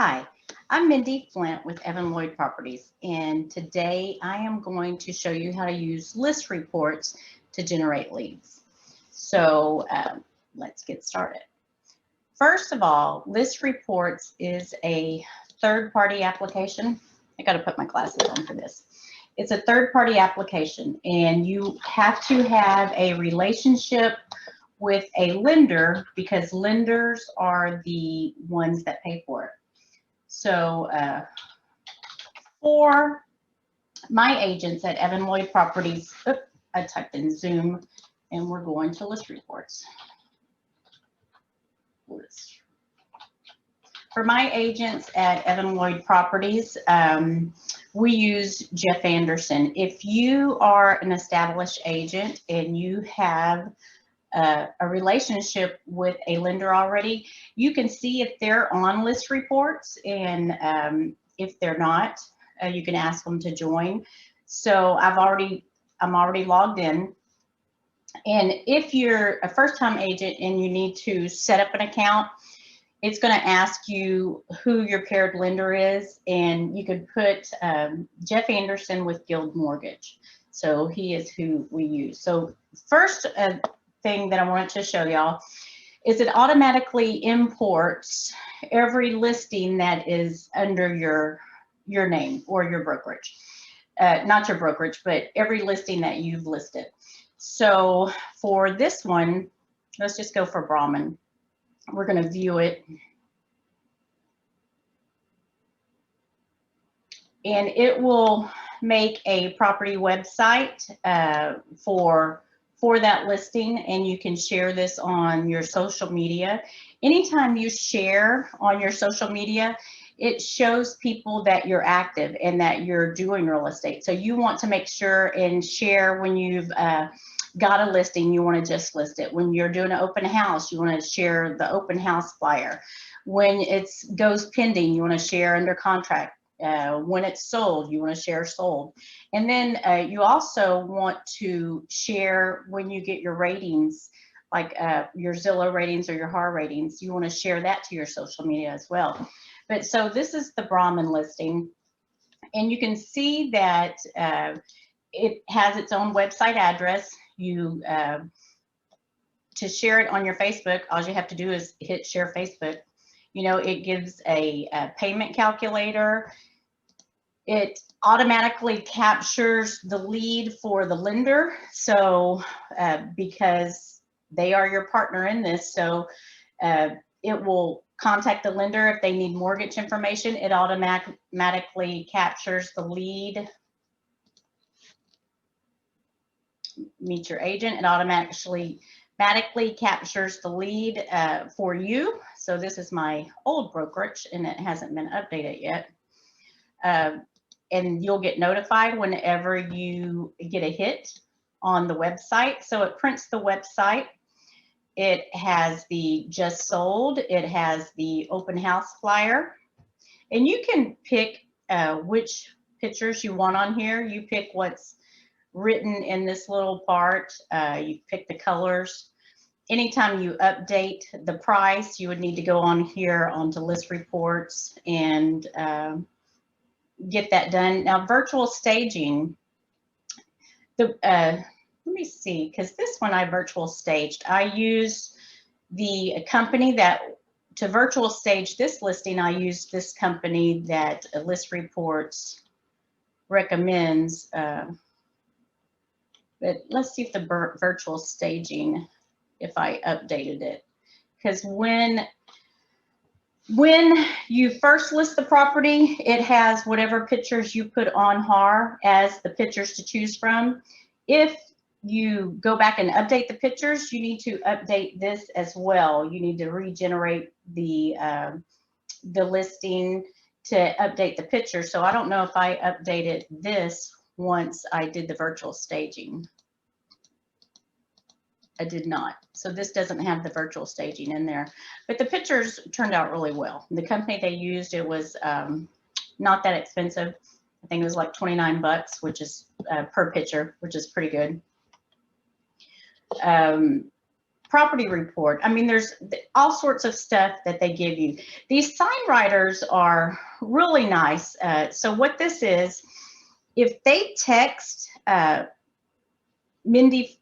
Hi, I'm Mindy Flint with Evan Lloyd Properties, and today I am going to show you how to use list reports to generate leads. So let's get started. First of all, list reports is a third-party application. I got to put my glasses on for this. It's a third-party application, and you have to have a relationship with a lender because lenders are the ones that pay for it. So for my agents at Evan Lloyd Properties, I typed in Zoom and we're going to list reports. For my agents at Evan Lloyd Properties, we use Jeff Anderson. If you are an established agent and you have a relationship with a lender already, you can see if they're on list reports, and if they're not, you can ask them to join. So I'm already logged in, and if you're a first-time agent and you need to set up an account, it's going to ask you who your paired lender is, and you could put Jeff Anderson with Guild Mortgage. So he is who we use. So first thing that I wanted to show y'all is it automatically imports every listing that is under your name or your brokerage. Not your brokerage, but every listing that you've listed. So for this one, let's just go for Brahman. We're going to view it. And it will make a property website for that listing, and you can share this on your social media. Anytime you share on your social media, it shows people that you're active and that you're doing real estate. So you want to make sure and share when you've got a listing, you want to just list it. When you're doing an open house, you want to share the open house flyer. When it goes pending, you want to share under contract. When it's sold, you want to share sold. And then you also want to share when you get your ratings, like your Zillow ratings or your HAR ratings. You want to share that to your social media as well. But so this is the Brahman listing, and you can see that it has its own website address. You to share it on your Facebook, all you have to do is hit share Facebook. You know, it gives a payment calculator. It automatically captures the lead for the lender. So because they are your partner in this, so it will contact the lender if they need mortgage information. It automatically captures the lead. Meet your agent. It automatically captures the lead for you. So this is my old brokerage, and it hasn't been updated yet. And you'll get notified whenever you get a hit on the website. So it prints the website. It has the just sold. It has the open house flyer. And you can pick which pictures you want on here. You pick what's written in this little part. You pick the colors. Anytime you update the price, you would need to go on here onto list reports and get that done. Now, virtual staging, let me see, because this one I virtual staged. I used the company that, to virtual stage this listing, I used this company that List Reports recommends. But let's see if the virtual staging, if I updated it. Because when you first list the property, it has whatever pictures you put on HAR as the pictures to choose from. If you go back and update the pictures, you need to update this as well. You need to regenerate the listing to update the picture. So I don't know if I updated this once I did the virtual staging. I did not. So this doesn't have the virtual staging in there, but the pictures turned out really well. The company they used, it was not that expensive. I think it was like 29 bucks, which is per picture, which is pretty good. property report. I mean, there's all sorts of stuff that they give you. These sign writers are really nice. So what this is, if they text Mindy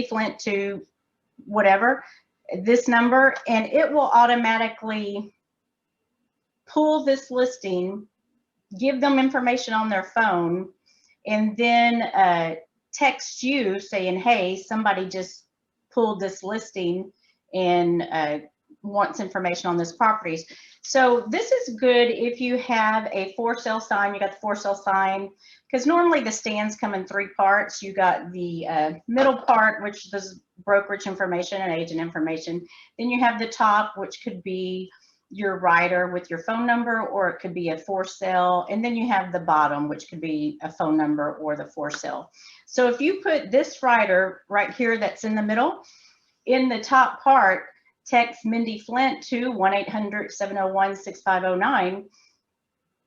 Flint to whatever, this number, and it will automatically pull this listing, give them information on their phone, and then text you saying, hey, somebody just pulled this listing and wants information on this properties. So this is good if you have a for sale sign. You got the for sale sign, because normally the stands come in 3 parts. You got the middle part, which is brokerage information and agent information. Then you have the top, which could be your rider with your phone number, or it could be a for sale. And then you have the bottom, which could be a phone number or the for sale. So if you put this rider right here that's in the middle, in the top part, text Mindy Flint to 1-800-701-6509.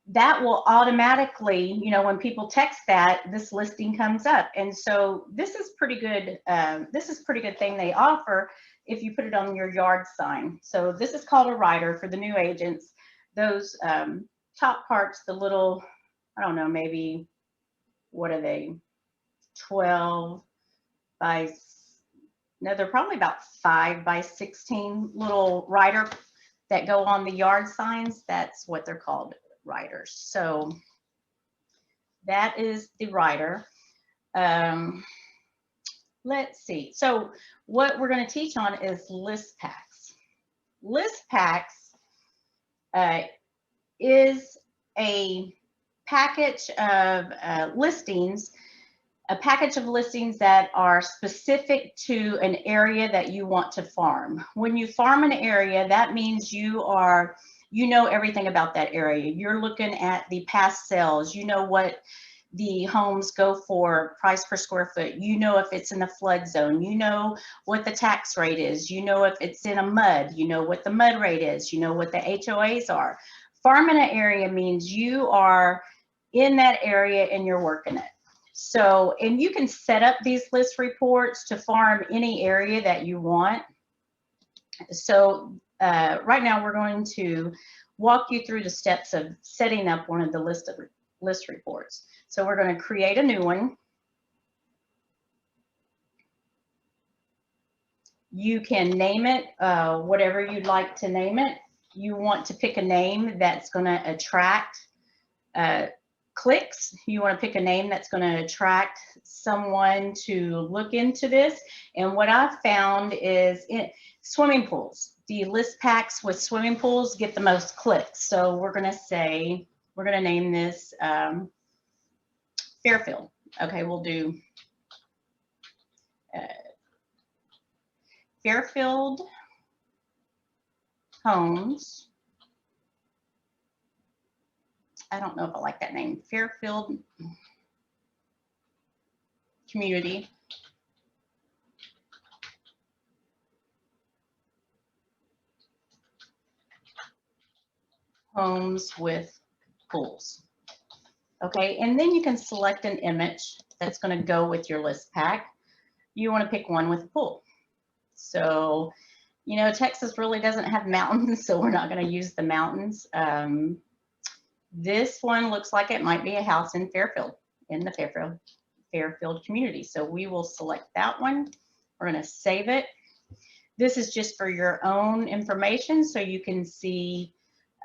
That will automatically, you know, when people text that, this listing comes up. And so this is pretty good. This is pretty good thing they offer if you put it on your yard sign. So this is called a rider for the new agents. Those top parts, the little, I don't know, maybe, what are they, 12 by, no, they're probably about 5 by 16 little rider that go on the yard signs. That's what they're called, riders. So that is the rider. Let's see. So what we're going to teach on is list packs. List packs is a package of listings, a package of listings that are specific to an area that you want to farm. When you farm an area, that means you know everything about that area. You're looking at the past sales. You know what the homes go for, price per square foot. You know if it's in the flood zone. You know what the tax rate is. You know if it's in a mud. You know what the mud rate is. You know what the HOAs are. Farming an area means you are in that area and you're working it. So, and you can set up these list reports to farm any area that you want. So right now we're going to walk you through the steps of setting up one of the list reports. So we're going to create a new one. You can name it whatever you'd like to name it. You want to pick a name that's going to attract clicks. You want to pick a name that's going to attract someone to look into this. And what I've found is swimming pools. The list packs with swimming pools get the most clicks. So we're going to say, we're going to name this Fairfield. Okay, we'll do Fairfield Homes. I don't know if I like that name. Fairfield Community Homes with Pools. Okay, and then you can select an image that's going to go with your list pack. You want to pick one with a pool. So, you know, Texas really doesn't have mountains, so we're not going to use the mountains. This one looks like it might be a house in Fairfield, in the Fairfield community. So we will select that one. We're going to save it. This is just for your own information, so you can see,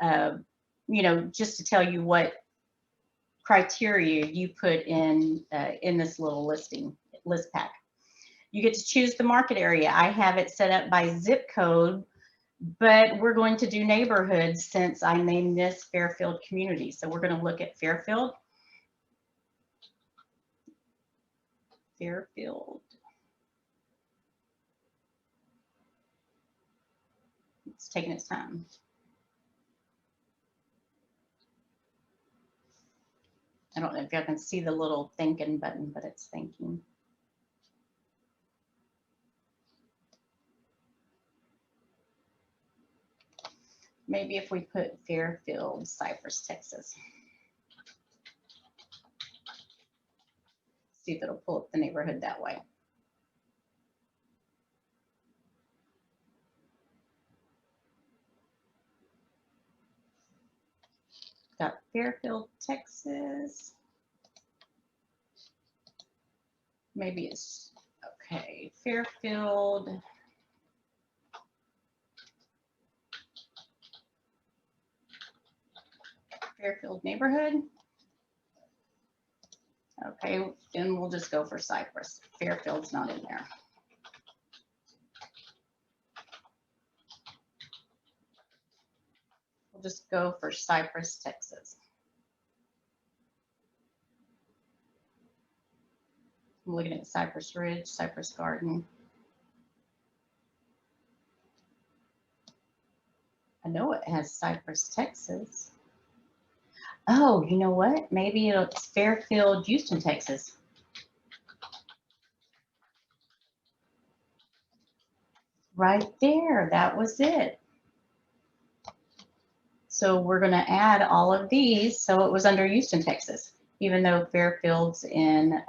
you know, just to tell you what criteria you put in this little list pack. You get to choose the market area. I have it set up by zip code, but we're going to do neighborhoods since I named this Fairfield community. So we're going to look at Fairfield. Fairfield. It's taking its time. I don't know if y'all can see the little thinking button, but it's thinking. Maybe if we put Fairfield, Cypress, Texas. See if it'll pull up the neighborhood that way. Got Fairfield, Texas. Maybe it's, okay, Fairfield. Fairfield neighborhood. Okay, then we'll just go for Cypress. Fairfield's not in there. We'll just go for Cypress, Texas. I'm looking at Cypress Ridge, Cypress Garden. I know it has Cypress, Texas. Oh, you know what? Maybe it's Fairfield, Houston, Texas. Right there, that was it. So we're going to add all of these. So it was under Houston, Texas, even though Fairfield's in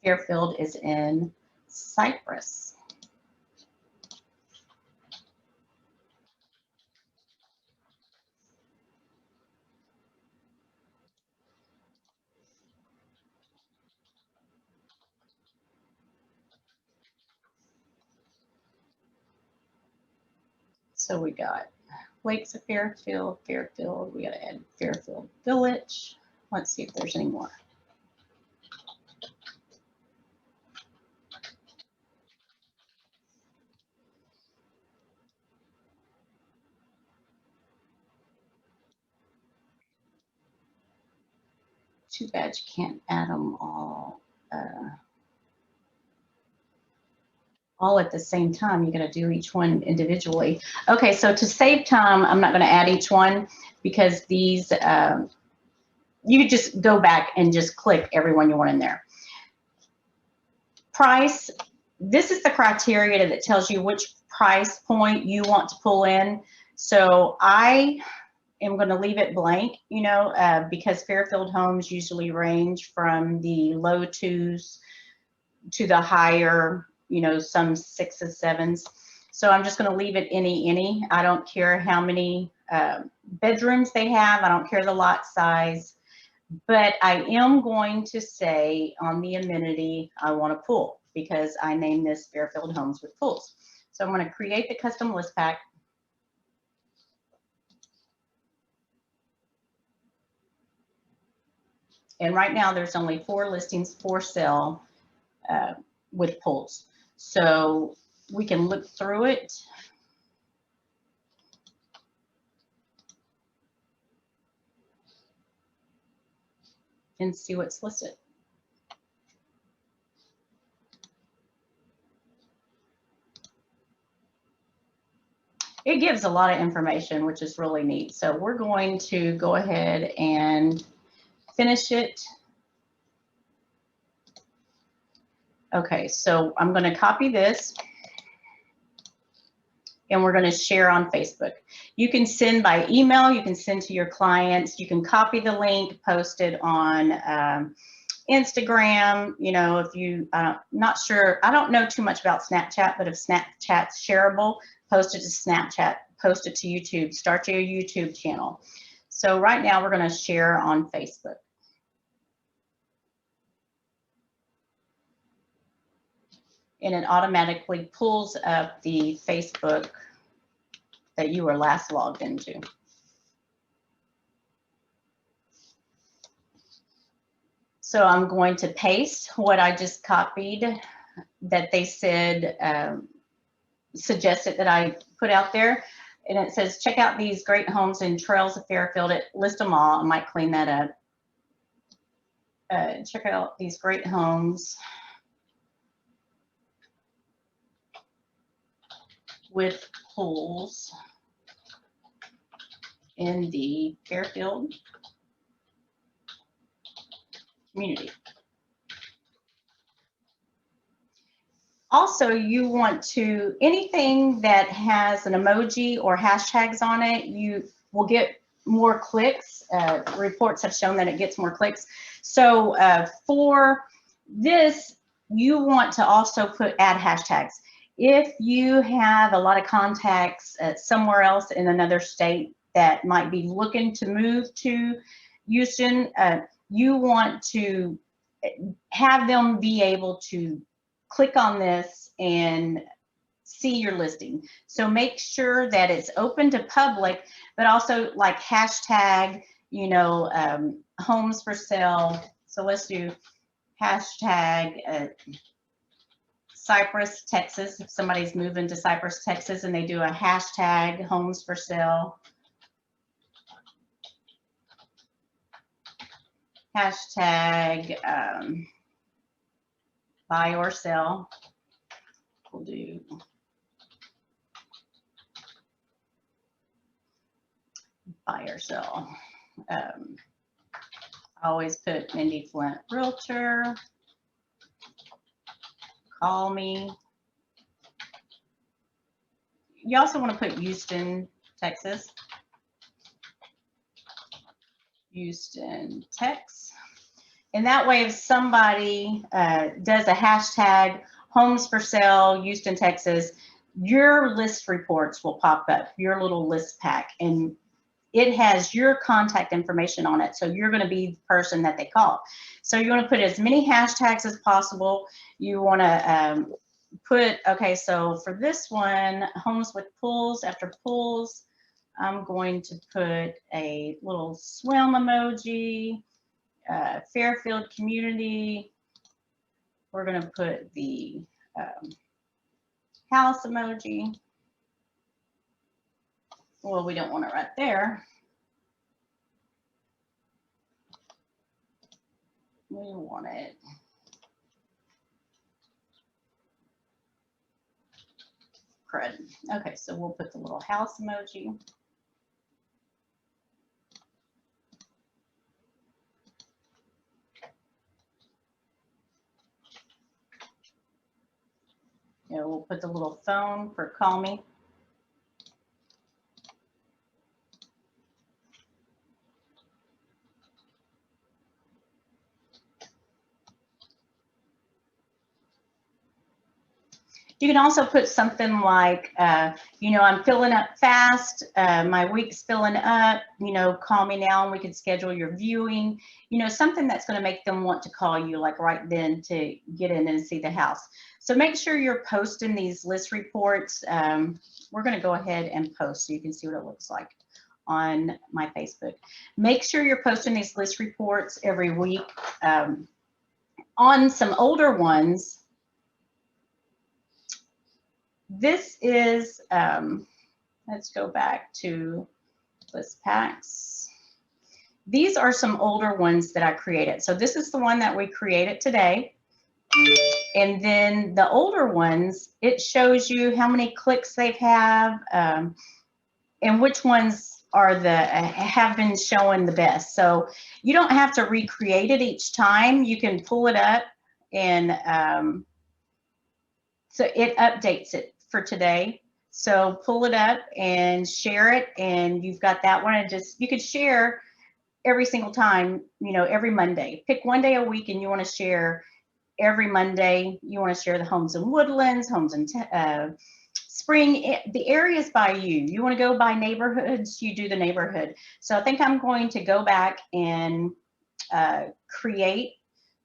Fairfield is in Cypress. So we got Lakes of Fairfield, Fairfield. We got to add Fairfield Village. Let's see if there's any more. Too bad you can't add them all at the same time. You got to do each one individually. Okay, so to save time, I'm not going to add each one because these, you just go back and just click every one you want in there. Price, this is the criteria that tells you which price point you want to pull in. So I am going to leave it blank, you know, because Fairfield homes usually range from the low twos to the higher, you know, some sixes, sevens. So I'm just going to leave it any. I don't care how many bedrooms they have. I don't care the lot size. But I am going to say on the amenity, I want a pool because I named this Fairfield Homes with Pools. So I'm going to create the custom list pack. And right now there's only 4 listings for sale with pools. So we can look through it. And see what's listed. It gives a lot of information, which is really neat. So we're going to go ahead and finish it. Okay, so I'm going to copy this and we're going to share on Facebook. You can send by email, you can send to your clients, you can copy the link, post it on Instagram. You know, if you, not sure, I don't know too much about Snapchat, but if Snapchat's shareable, post it to Snapchat, post it to YouTube, start your YouTube channel. So right now we're going to share on Facebook. And it automatically pulls up the Facebook that you were last logged into. So I'm going to paste what I just copied that they said, suggested that I put out there. And it says, check out these great homes and trails of Fairfield. List them all. I might clean that up. Check out these great homes with pools in the Fairfield community. Also, you want to, anything that has an emoji or hashtags on it, you will get more clicks. Reports have shown that it gets more clicks. So for this you want to also add hashtags. If you have a lot of contacts somewhere else in another state that might be looking to move to Houston, you want to have them be able to click on this and see your listing. So make sure that it's open to public, but also like hashtag, you know, homes for sale. So let's do hashtag Cypress, Texas. If somebody's moving to Cypress, Texas, and they do a hashtag homes for sale, hashtag buy or sell, we'll do buy or sell. I always put Mindy Flint Realtor, call me. You also want to put Houston, Texas. Houston, Texas. And that way, if somebody does a hashtag homes for sale, Houston, Texas, your list reports will pop up, your little list pack, and it has your contact information on it. So you're going to be the person that they call. So you want to put as many hashtags as possible. You want to put, okay, so for this one, homes with pools, after pools, I'm going to put a little swim emoji, Fairfield community. We're going to put the house emoji. Well, we don't want it right there. We want it crud. Okay, so we'll put the little house emoji. Yeah, we'll put the little phone for call me. You can also put something like, you know, I'm filling up fast, my week's filling up, you know, call me now and we can schedule your viewing, you know, something that's going to make them want to call you like right then to get in and see the house. So make sure you're posting these list reports. We're going to go ahead and post so you can see what it looks like on my Facebook. Make sure you're posting these list reports every week. On some older ones, this is, let's go back to list packs. These are some older ones that I created. So this is the one that we created today. And then the older ones, it shows you how many clicks they've have and which ones are have been showing the best. So you don't have to recreate it each time. You can pull it up and so it updates it for today. So pull it up and share it, and you've got that one. And just, you could share every single time, you know, every Monday. Pick one day a week and you want to share every Monday. You want to share the homes and woodlands, homes and spring, the areas by you. You want to go by neighborhoods, you do the neighborhood. So I think I'm going to go back and create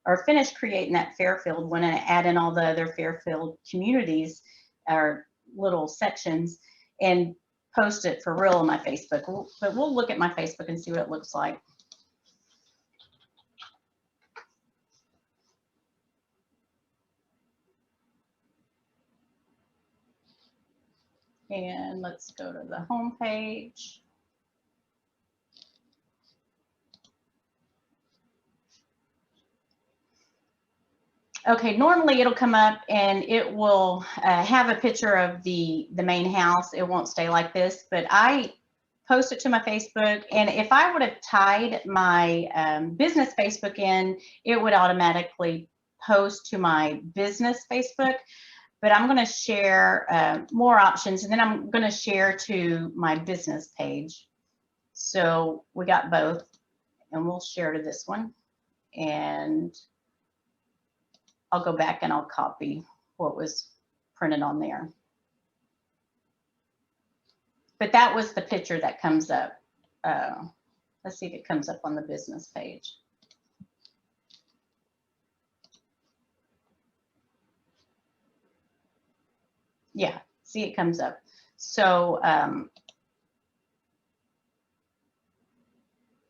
or finish creating that Fairfield one and add in all the other Fairfield communities or little sections and post it for real on my Facebook. But we'll look at my Facebook and see what it looks like. And let's go to the home page. Okay, normally it'll come up and it will have a picture of the main house. It won't stay like this, but I post it to my Facebook. And if I would have tied my business Facebook in, it would automatically post to my business Facebook. But I'm going to share more options, and then I'm going to share to my business page. So we got both, and we'll share to this one. And I'll go back and I'll copy what was printed on there. But that was the picture that comes up. Let's see if it comes up on the business page. Yeah, see, it comes up. So, and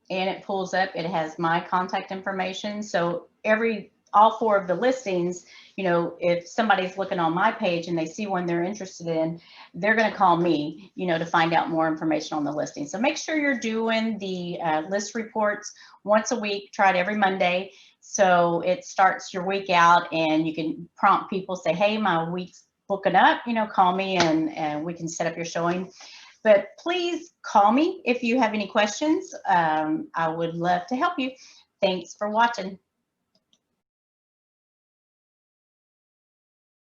it pulls up, it has my contact information. So all 4 of the listings, you know, if somebody's looking on my page and they see one they're interested in, they're going to call me, you know, to find out more information on the listing. So make sure you're doing the list reports once a week. Try it every Monday. So it starts your week out, and you can prompt people, say, hey, my week's booking up, you know, call me and we can set up your showing. But please call me if you have any questions. I would love to help you. Thanks for watching.